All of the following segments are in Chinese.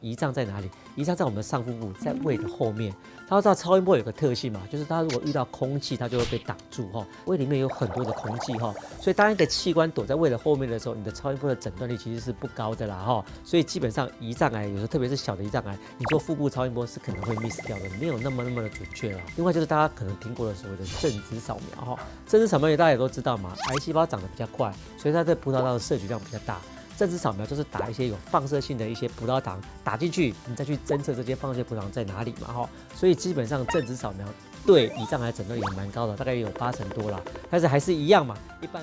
胰脏在哪里？胰脏在我们的上腹部，在胃的后面。大家知道超音波有个特性嘛，就是它如果遇到空气，它就会被挡住哈。胃里面有很多的空气哈，所以当一个器官躲在胃的后面的时候，你的超音波的诊断率其实是不高的啦哈。所以基本上胰脏癌有时候特别是小的胰脏癌，你做腹部超音波是可能会 miss 掉的，没有那么的准确了。另外就是大家可能听过的所谓的正子扫描哈，正子扫描大家也都知道嘛，癌细胞长得比较快，所以它在葡萄糖的摄取量比较大。正子扫描就是打一些有放射性的一些葡萄糖打进去，你再去侦测这些放射性葡萄糖在哪里嘛哈。所以基本上正子扫描对胰脏癌诊断也蛮高的，大概也有80%多啦。但是还是一样嘛，一般。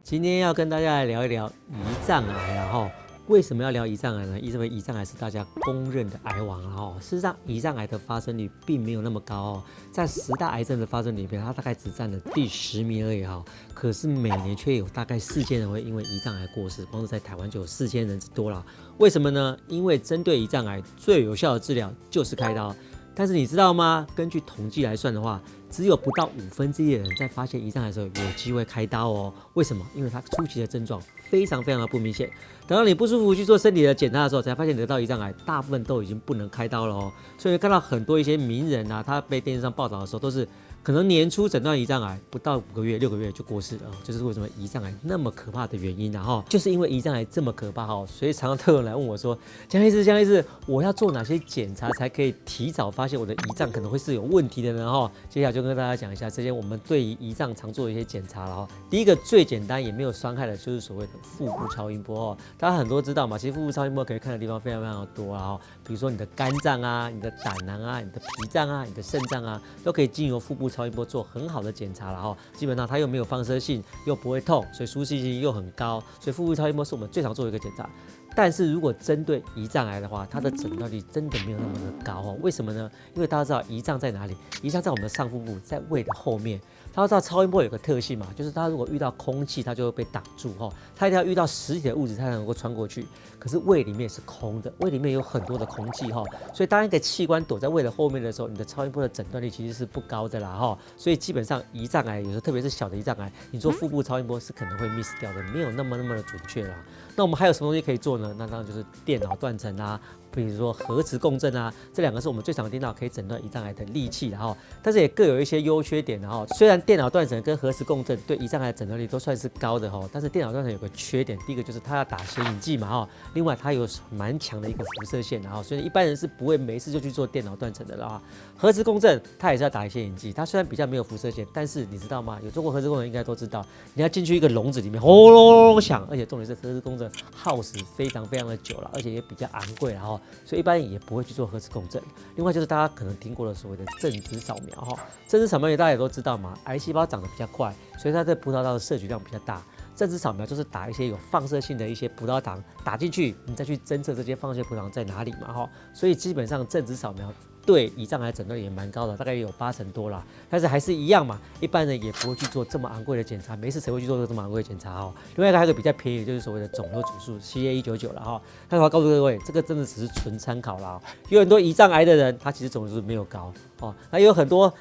今天要跟大家来聊一聊胰脏癌啊哈。为什么要聊胰脏癌呢？因为胰脏癌是大家公认的癌王哦。事实上，胰脏癌的发生率并没有那么高哦，在10大癌症的发生里面，它大概只占了第10名而已哈。可是每年却有大概4000人会因为胰脏癌过世，光是在台湾就有4000人之多了。为什么呢？因为针对胰脏癌最有效的治疗就是开刀。但是你知道吗？根据统计来算的话，只有不到1/5的人在发现胰脏癌的时候有机会开刀哦。为什么？因为它初期的症状非常的不明显，等到你不舒服去做身体的检查的时候，才发现你得到胰脏癌，大部分都已经不能开刀了哦。所以看到很多一些名人啊，他被电视上报道的时候，都是可能年初诊断胰脏癌，不到5个月、6个月就过世了，这就是为什么胰脏癌那么可怕的原因哈。就是因为胰脏癌这么可怕哈，所以常常都有人来问我说，江医师，我要做哪些检查才可以提早发现我的胰脏可能会是有问题的呢哈？接下来就跟大家讲一下这些我们对于胰脏常做的一些检查了哈。第一个最简单也没有伤害的，就是所谓的腹部超音波哦。大家很多知道嘛，其实腹部超音波可以看的地方非常的多啊，比如说你的肝脏啊、你的胆囊啊、你的脾脏啊、你的肾脏啊，都可以经由腹部超音波做很好的检查了哈。基本上它又没有放射性，又不会痛，所以舒适性又很高，所以腹部超音波是我们最常做的一个检查。但是如果针对胰脏癌的话，它的诊断率真的没有那么的高哦。为什么呢？因为大家知道胰脏在哪里？胰脏在我们的上腹部，在胃的后面。大家知道超音波有个特性嘛，就是它如果遇到空气，它就会被挡住哈。它一定要遇到实体的物质，它才能够穿过去。可是胃里面是空的，胃里面有很多的空气哈，所以当一个器官躲在胃的后面的时候，你的超音波的诊断率其实是不高的啦哈。所以基本上胰脏癌有时候特别是小的胰脏癌，你做腹部超音波是可能会 miss 掉的，没有那么的准确啦。那我们还有什么东西可以做呢？那当然就是电脑断层啊，比如说核磁共振啊，这2个是我们最常听到可以诊断胰脏癌的利器哈。但是也各有一些优缺点的哈。虽然电脑断层跟核磁共振对胰脏癌的诊断率都算是高的哈，但是电脑断层有个缺点，第一个就是它要打显影剂嘛哈，另外它有蛮强的一个辐射线，然后所以一般人是不会没事就去做电脑断层的啦。核磁共振它也是要打显影剂，它虽然比较没有辐射线，但是你知道吗？有做过核磁共振应该都知道，你要进去一个笼子里面轰隆隆响，而且重点是核磁共振耗时非常的久了，而且也比较昂贵了哈，所以一般人也不会去做核磁共振。另外就是大家可能听过的所谓的正子扫描哈，正子扫描大家也都知道嘛，癌细胞长得比较快，所以它在葡萄糖的摄取量比较大。正子扫描就是打一些有放射性的一些葡萄糖打进去，你再去侦测这些放射性葡萄糖在哪里嘛哈。所以基本上正子扫描对胰脏癌诊断也蛮高的，大概也有80%多啦。但是还是一样嘛，一般人也不会去做这么昂贵的检查，没事谁会去做这么昂贵的检查哦？另外一个还有一个比较便宜，就是所谓的肿瘤指数 CA199了哈。但是我要告诉各位，这个真的只是纯参考啦。有很多胰脏癌的人，他其实肿瘤指数没有高哦，那有很多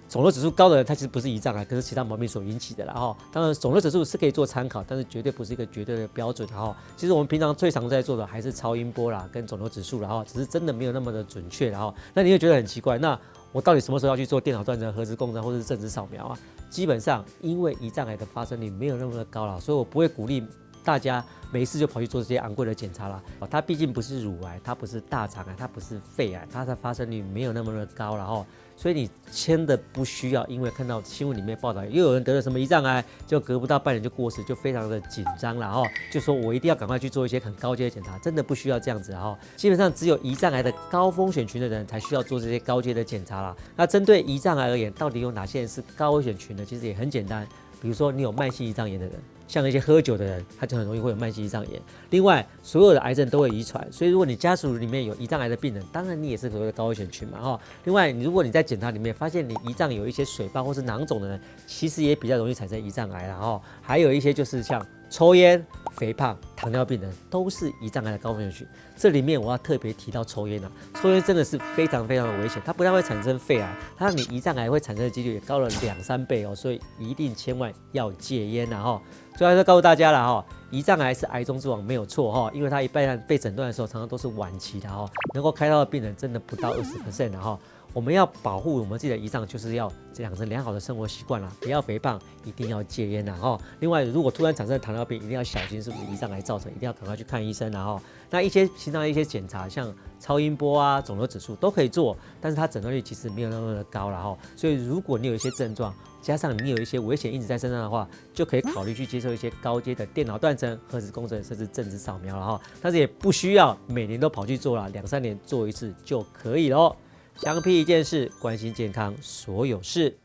肿瘤指数高的人，它其实不是胰脏癌，可是其他毛病所引起的啦哈。当然，肿瘤指数是可以做参考，但是绝对不是一个绝对的标准哈。其实我们平常最常在做的还是超音波啦，跟肿瘤指数啦哈，只是真的没有那么的准确啦哈。那你会觉得很奇怪，那我到底什么时候要去做电脑断层、核磁共振或者是正子扫描啊？基本上，因为胰脏癌的发生率没有那么的高啦，所以我不会鼓励大家没事就跑去做这些昂贵的检查啦。它毕竟不是乳癌，它不是大肠癌，它不是肺癌，它的发生率没有那么的高啦哈。所以你真的不需要因为看到新闻里面报道又有人得了什么胰脏癌，就隔不到半年就过世，就非常的紧张了哈，就说我一定要赶快去做一些很高阶的检查，真的不需要这样子哈。基本上只有胰脏癌的高风险群的人才需要做这些高阶的检查啦。那针对胰脏癌而言，到底有哪些人是高危险群的？其实也很简单，比如说你有慢性胰脏炎的人。像一些喝酒的人，他就很容易会有慢性胰脏炎。另外，所有的癌症都会遗传，所以如果你家属里面有胰脏癌的病人，当然你也是所谓的高危险群嘛哈。另外，如果你在检查里面发现你胰脏有一些水泡或是囊肿的人，其实也比较容易产生胰脏癌啦哈。还有一些就是像抽烟、肥胖、糖尿病人都是胰脏癌的高风险群。这里面我要特别提到抽烟啊，抽烟真的是非常的危险，它不但会产生肺癌，它让你胰脏癌会产生的几率也高了2-3倍哦，所以一定千万要戒烟啊哈。最后就告诉大家了哈，胰脏癌是癌中之王没有错哈，因为它一般被诊断的时候，常常都是晚期的哈，能够开刀的病人真的不到20%的哈。我们要保护我们自己的胰脏，就是要养成良好的生活习惯啦，不要肥胖，一定要戒烟啦哈。另外，如果突然产生糖尿病，一定要小心是不是胰脏癌造成，一定要赶快去看医生啦哈。那一些其他的一些检查，像超音波啊、肿瘤指数都可以做，但是它诊断率其实没有那么的高啦哈。所以如果你有一些症状，加上你有一些危险因子在身上的话，就可以考虑去接受一些高阶的电脑断层、核磁共振，甚至正子扫描了哈。但是也不需要每年都跑去做啦，2、3年做一次就可以咯。详批一件事，关心健康所有事。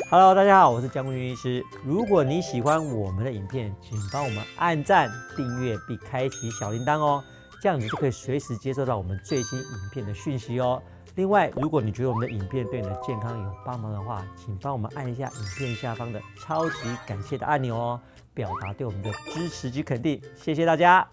Hello， 大家好，我是江坤医师。如果你喜欢我们的影片，请帮我们按赞、订阅并开启小铃铛哦，这样子就可以随时接收到我们最新影片的讯息哦。另外，如果你觉得我们的影片对你的健康有帮忙的话，请帮我们按一下影片下方的超级感谢的按钮哦，表达对我们的支持及肯定。谢谢大家。